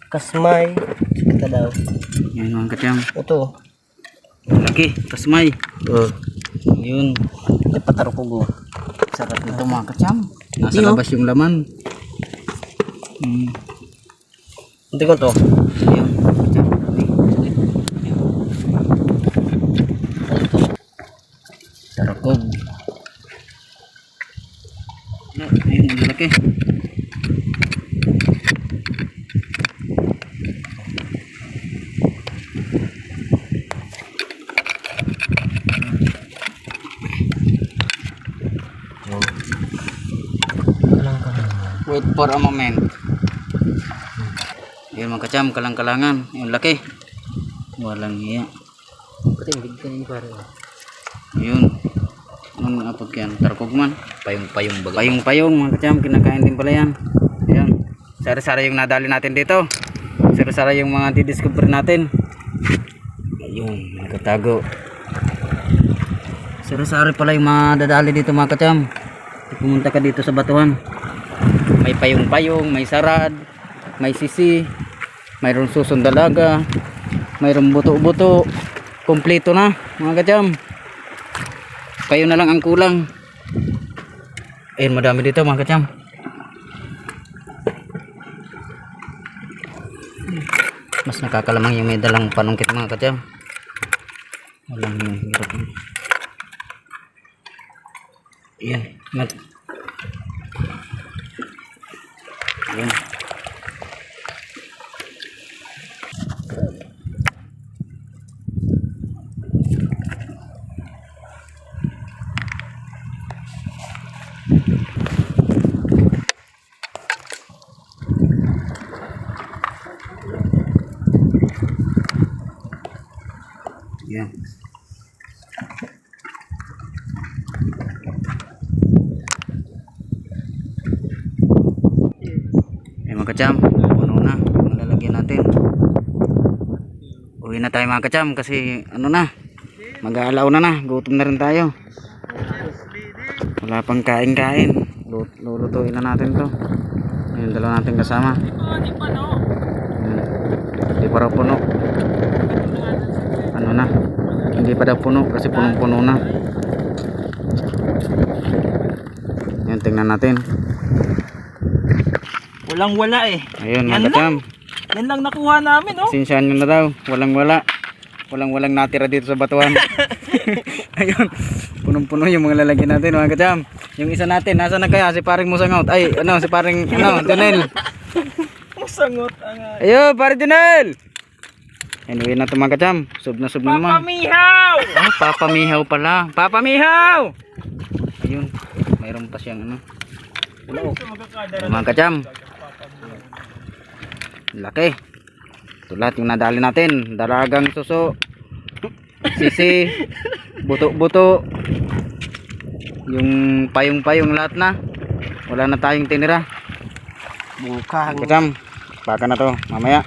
Kasmay. Ito daw. Ayun mga kacham. Ito. Laki, kasmay. Ayun. Ito pataro ko go. Sarap nito mga kacham. Nasa Iyo. labas yung laman. Hindi ko to. Ayun. Kacham. Tarakog. Ayun, ang laki. Wait for a moment. Ayun mga kacham, kalang-kalangan. Yung laki. Walang iya. Pati hindi ka ni pare. Ayun. Ano nga pag yan? Tarkog man. Payong-payong baga. Payong-payong mga kacham. Kinakain din pala yan. Ayun. Sari-sari yung nadali natin dito. Sari-sari yung mga didiscover natin. Ayun. Nagkatago. Sari-sari pala yung mga dadali dito mga kacham. Pumunta ka dito sa batuhan. May payong-payong, may sarad, may sisi, mayroong susong dalaga, mayroong buto-buto. Kompleto na mga kacham. Payo na lang ang kulang. Ayun, madami dito mga kacham. Mas nakakalamang yung may dalang panungkit mga kacham. Walang hirap. Ayan, ayan. Ayan. Mga kacham, puno na, malalagyan natin. Uwi na tayo mga kacham kasi ano na, mag-aalaw na, gutom na rin tayo. Wala pang kain-kain. Lulutuin na natin to. Ayun, dalawa natin kasama. Hindi pa raw puno. Ano na, hindi pa daw puno kasi punong-puno na. Ayun, tingnan natin. Walang wala eh. Ayun Yan mga kacham. Yan lang nakuha namin oh. Sinsyahan nyo na daw. Walang wala. Walang natira dito sa batuan. Ayun. Punong-puno yung mga lalagyan natin mga kacham. Yung isa natin. Nasa na kaya? Si paring Musangot. Ay ano. Si paring Junel. Musangot ang Ayun paring Junel. Anyway na ito mga kacham. Sub na naman. Papamihaw! Ah, papamihaw pala. Papamihaw! Ayun. Mayroon pa siyang ano. Mga kacham. Laki. Ito lahat yung nadali natin. Daragang suso, sisi, buto-buto, yung payong-payong lahat na. Wala na tayong tinira. Bukang. Kacham, baka na to mamaya.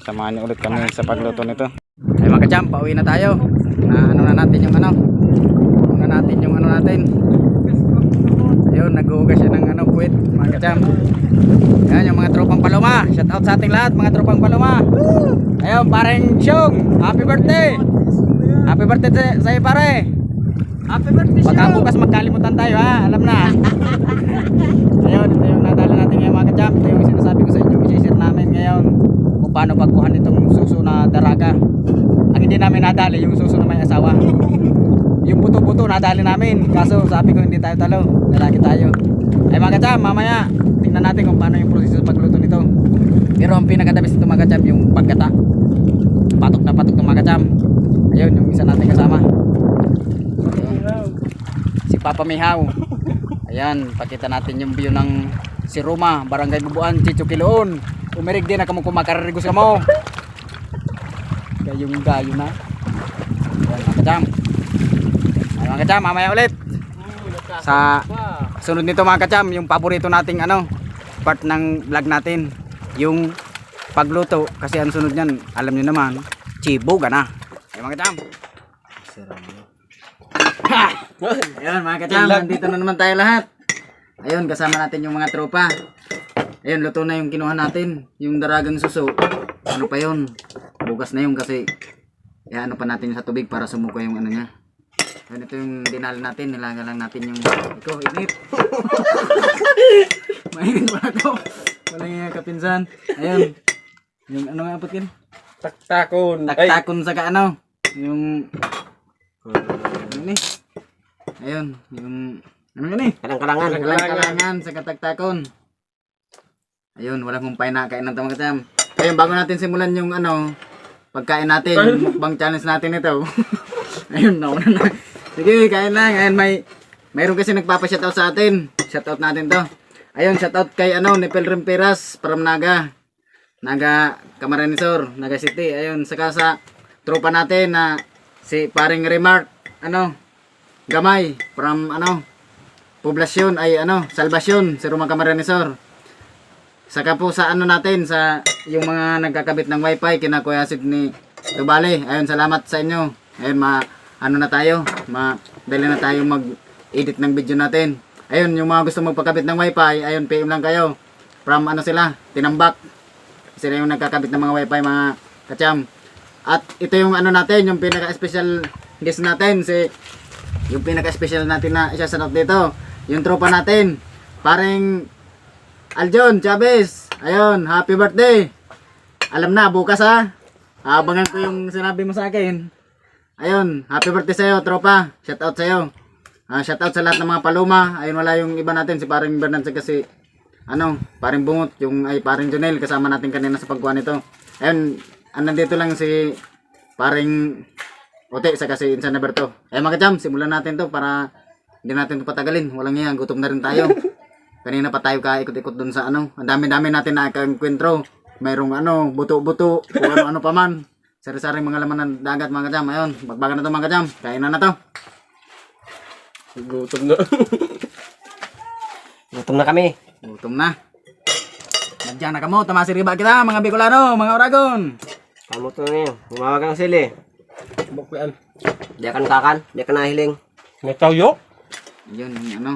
Samahan niyo ulit kami sa pagluto nito. Ay mga kacham, pauwi na tayo. Ano na natin yung ano. Ano natin yung ano natin. Ayun, nag-uugas siya ng ano, puwit, mga kacham. Ayan, yung mga tropang Paloma. Shout out sa ating lahat, mga tropang Paloma. Ayun, pareng Syong. Happy birthday. Happy birthday sa iyo, pare. Happy birthday Baka bukas magkalimutan tayo, ha. Alam na. Ayun, ito yung nadala natin ngayon, mga kacham. Ito yung sinasabi ko sa inyo, i-share namin ngayon kung paano pagkuhan itong suso na daraga. Ang hindi namin nadali, yung suso na may asawa. Yung buto-buto nadali namin. Kaso sabi ko hindi tayo talo. Lalaki tayo. Ay mga kacham, mamaya tingnan natin kung paano yung proseso pagluto nito. Pero ang pinakadabis nito mga kacham, yung pagkata. Patok na patok ng mga kacham. Ayun, yung isa natin kasama. Ayun. Si Papa Mihaw. Ayan, pakita natin yung view ng si Roma, Barangay Bubuan, Chicho Kiloon. Umirig din na kamo kumakararigos ka mo. Gayong gayo na. Ayan mga kacham. Mga kacham, mamaya ulit sa sunod nito mga kacham, yung paborito nating ano, part ng vlog natin, yung pagluto, kasi ang sunod niyan, alam niyo naman, chiboga na. Ayun mga kacham. Ayun mga kacham, nandito na naman tayo lahat. Ayun, kasama natin yung mga tropa. Ayun, luto na yung kinuha natin. Yung daragang suso. Ano pa yun? Bugas na yun kasi ano pa natin sa tubig para sumuko yung ano niya. Ayun, ito yung dinala natin. Nilaga lang natin yung... Ikaw, init. Mainit pa ako. Walang yung kapinsan. Ayun. Yung ano nga apot yun? Taktakon. Taktakon sa kaano. Yung... Ano ni? Ayun. Yung... Ano yun eh? Kalang-kalangan. Kalang-kalangan sa kataktakon. Ayun, walang humpay na kain ng tamang katam. Ayun, bago natin simulan yung ano, pagkain natin, yung mukbang challenge natin ito. Ayun, nauna na. Sige, kain lang. Ayun, mayroon kasi nagpapa-shoutout sa atin. Shoutout natin to. Ayun, shoutout kay ano, Nepel Remperas from Naga. Naga Camarines, Naga City. Ayun, saka sa tropa natin na si paring Remark, ano, Gamay from ano, Poblasyon ay ano, Salvasyon, si Roma Camarines. Saka po sa ano natin, sa yung mga nagkakabit ng wifi, kina Kuya Sid ni Tubali. Ayun, salamat sa inyo. Ayun, ano na tayo, dali na tayo mag-edit ng video natin. Ayun, yung mga gusto magpakabit ng wifi, ayun, PM lang kayo. From ano sila, Tinambak. Sila yung nagkakabit ng mga wifi, mga kacham. At ito yung ano natin, yung pinaka-special guest natin, yung pinaka-special natin na isa-sanot dito. Yung tropa natin, paring Aljon Chavez. Ayun, happy birthday. Alam na, bukas ha. Abangan ko yung sinabi mo sa akin. Ayun, happy birthday sa'yo, tropa. Shout out sa'yo. Shout out sa lahat ng mga paluma. Ayun, wala yung iba natin, si paring Bernard kasi, ano, paring Bungot, yung ay paring Jonel, kasama natin kanina sa pagkuha nito. Ayun, nandito lang si paring Ote, sa kasi Insan Naberto. Ayun mga jam, simulan natin to para hindi natin ito patagalin. Walang yan, gutom na rin tayo. Kanina pa tayo ikot-ikot dun sa ano. Ang dami-dami natin na nakakwentro. Mayroong ano, buto-buto, kung ano-ano pa man. Sari-saring mga laman ng dagat mga kajam. Ayun, magbaga na to mga kajam. Kainan na to. Gutom na. Gutom na kami. Gutom na. Nandiyan na kamo, tamasi riba kita mga Bicolano, mga Oragon. Kamu to niyo. Gumawag ang sili. Buklaan. Di akan kakan. Di akan nahiling. May tawyo? Yun, yung ano.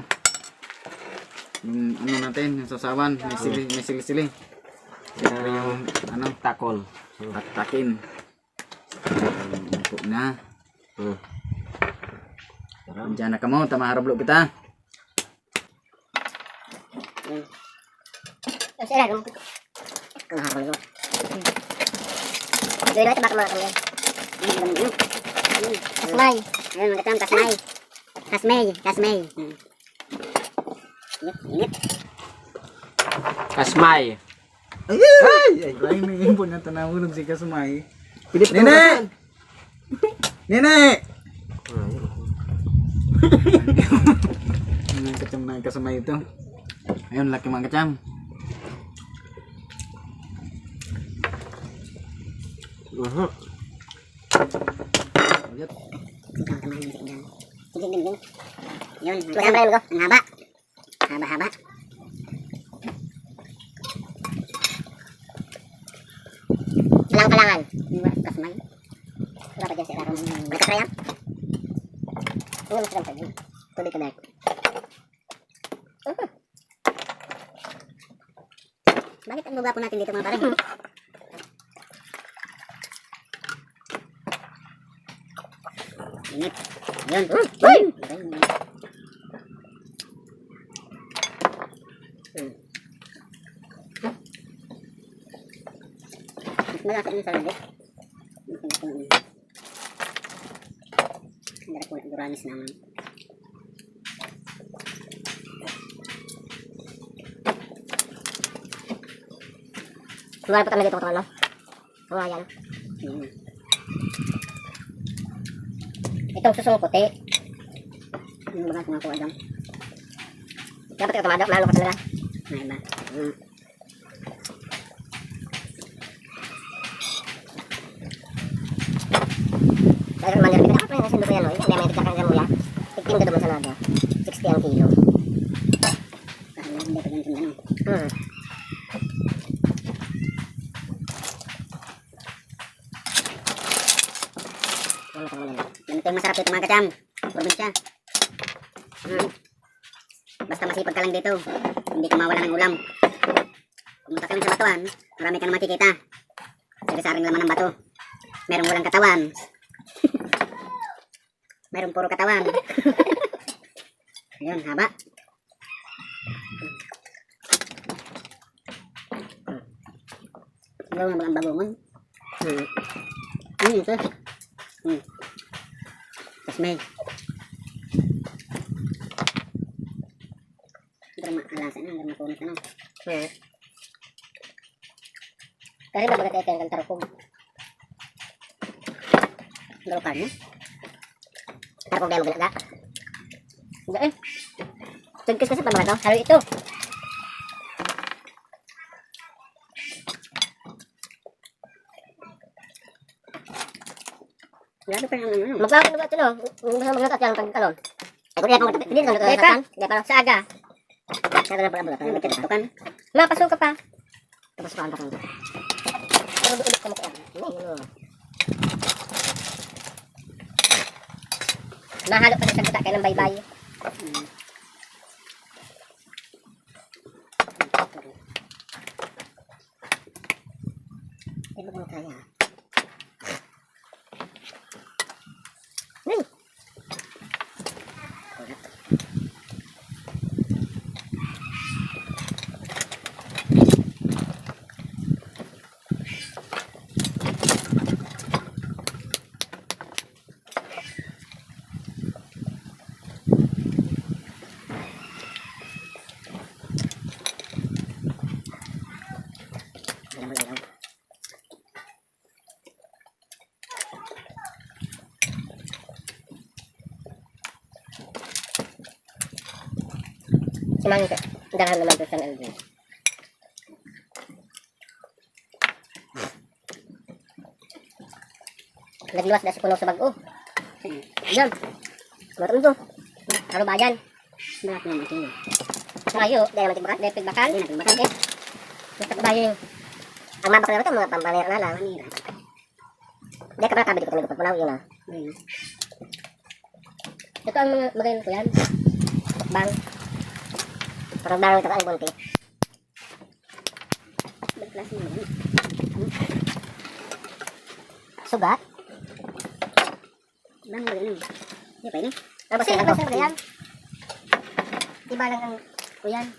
Yung ano natin, yung sasawan, may sili-sili. Siyempre yung ano, Takon. taktakin. Upo na. Diyan na kamo, tamaharablo kita. Saya dah kena harus dulu. Jadi macam apa kamu? Kasmai, yang macam kasmai, kasmai. Ingat. Kasmay. Ay, lain may impon na tanawulog si Kasmay. Nene! Nene! Ang kacam na Kasmay ito. Ayun, laki mga kacam. Yun, magkakaroon ko. Ang haba. Haba-haba. Kalang-kalangan. Kasmay. Wala pa dyan sa ilarong. Nagkakrayam? Ano mas lang sabi? Tubig ka dahil. Bakit ang baba po natin dito mga pare? Init. Yun. Mas malasa yung salad eh. Ang darap po na duranis naman. Lumayan po kami dito kung ano. Lumayan. Itong susong puti. Yung bagat mga kuha dyan. Dapat ito tumado, malo ka talaga. Ay ba? Dahil naman nila, ako pa yung nasindo ko yan o. Hindi may tiglakan dyan mula. Tigtim ka naman sa naga. 60 ang kilo. Dahil hindi pa ganito ano. dito mga kacham. Probinsya. Basta masipag ka lang dito. Hindi ka mawala ng ulam. Pumunta ka lang sa batuan, marami kang makikita. Sari-saring laman ng bato. Merong walang katawan. Merong puro katawan. Ayun, haba. Ano nga ba ang bagongon? Ito. Tapos may. Hindi makalasa na, hindi makunit na. Kasi ba bagat ito yung tarukog? Galukar mo? Tarukog dahil magalaga? Hindi eh. Tugkis kasi pa mga ito. Halo ito. Grabe pa yung magkakaroon na ba ito no? Magkakaroon at yung pagkalon. Ay kung di pa magkakaroon. Hindi pa magkakaroon. Hindi pa sa aga. Sa aga na pala bulat. May kitatukan. Mapasok ka pa. Tapos pa ang takang. Pero ulit ka mo kaya. Mahalo pa sa guta kaya ng baybay. Hindi mo kaya. Semangka, jangan naman doon sa LG. Nagluwas na si puno sa bag-o. Yan. Maroon to. Haro ba yan? Barak naman ito. Sarayo, dahil naman tigbakan, dahil pigbakan. Hindi natin bakan eh. Basta bayo yung... Ang mabak na ito, mga pampanira na lang. Hindi ka pala tabi dito kami kapag punaw yun ah. Ito ang mga magayon ko yan. Bang. Parang darang ito ang bunti. Sugat? Bang magayon. Hindi pa yun eh. Kasi ano ba sa yan? Iba lang ang kuyan.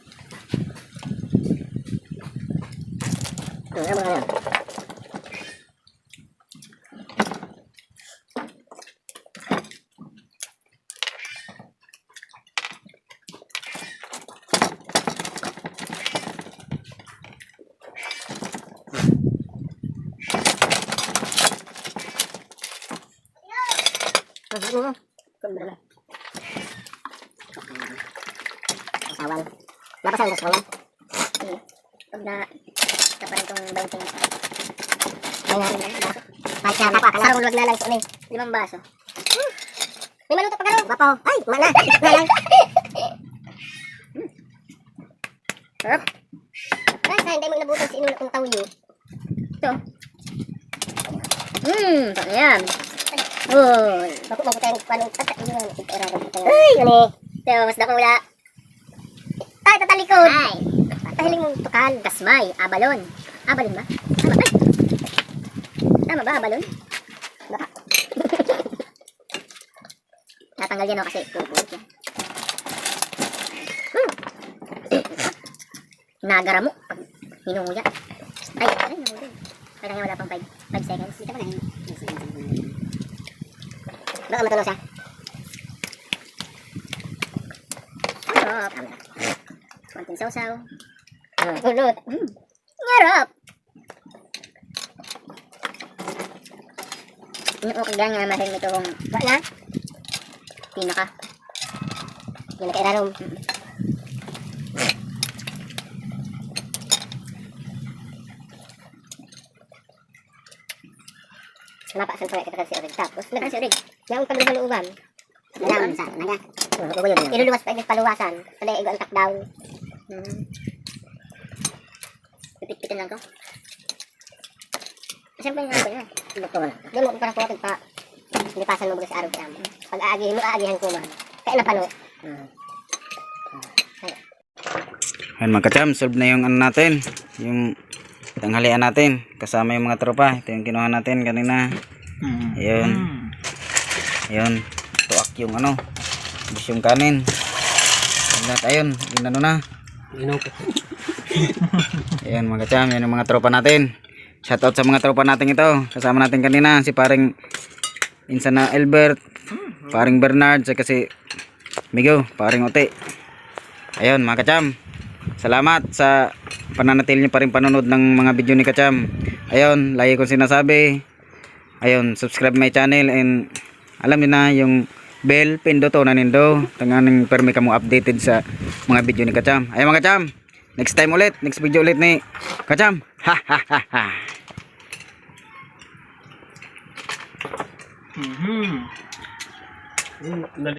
Ano ba yan? Asawan. Napasan gusto mo? Pag na kaparin itong 20. Ay nga rin baso. Kahit siya nakuha ka na. Sarong luwag na lang ito. 5 baso. May maluto pa ka rin. Wapo. Ay, mana. Nalang. Sarap. Ay, sa hindi mo inabutan si inulak ng tawyo. Ito. Ito yan. Uy, bakit mo tayong panong tatak yun? Ay, yun eh. Ito, mas dako wala. Ay, tatalikod. Ay. Tahiling mong tukal. Kasmay, abalon. Abalon ba? Tama ba? Tama ba, abalon? Baka. Natanggal yan o kasi pupulot yan. Nagara mo pag hinunguya. Ay, nahulog. Kaya nga wala pang 5 seconds. Dito pa na yun. Baka matunaw siya. Sarap. Konting sausaw. Kulot. Ngarap. Yung okay lang nga mahal nito kung wala. Pinaka. Yung nakairarom. Napasan pa kita kasi orig. Tapos nakan si orig. Yang pagluban. Nalang sa naga. Iluluwas pa yung paluwasan. Sada igo ang top down. Pipit-pitin lang ko. Siyempre yung ako niya. Doktor na. Doon mo parang kuwatin pa. lipasan mo baga sa araw kaya mo. Pag aagihin mo, aagihan ko man. Kaya napano. Ayan mga kacham, solve na yung ano natin, yung tanghalian natin kasama yung mga tropa. Ito yung kinuha natin kanina. Ayun. Ayun, tuak yung ano, bus yung kanin. Ayun, ginano na. Ayan mga kacham, yan yung mga tropa natin. Shoutout sa mga tropa natin ito. Kasama natin kanina si paring Insan na Albert, paring Bernard, saka si Migo, paring Ote. Ayun mga kacham, salamat sa pananatil niyo pa rin panonood ng mga video ni Kacham. Ayun, lagi kong sinasabi, ayun, subscribe my channel and alam niyo na yung bell, pinduto na nindo. Tanganing permi ka mo updated sa mga video ni Kacham. Ayun mga Kacham, next time ulit, next video ulit ni Kacham. Ha ha ha ha.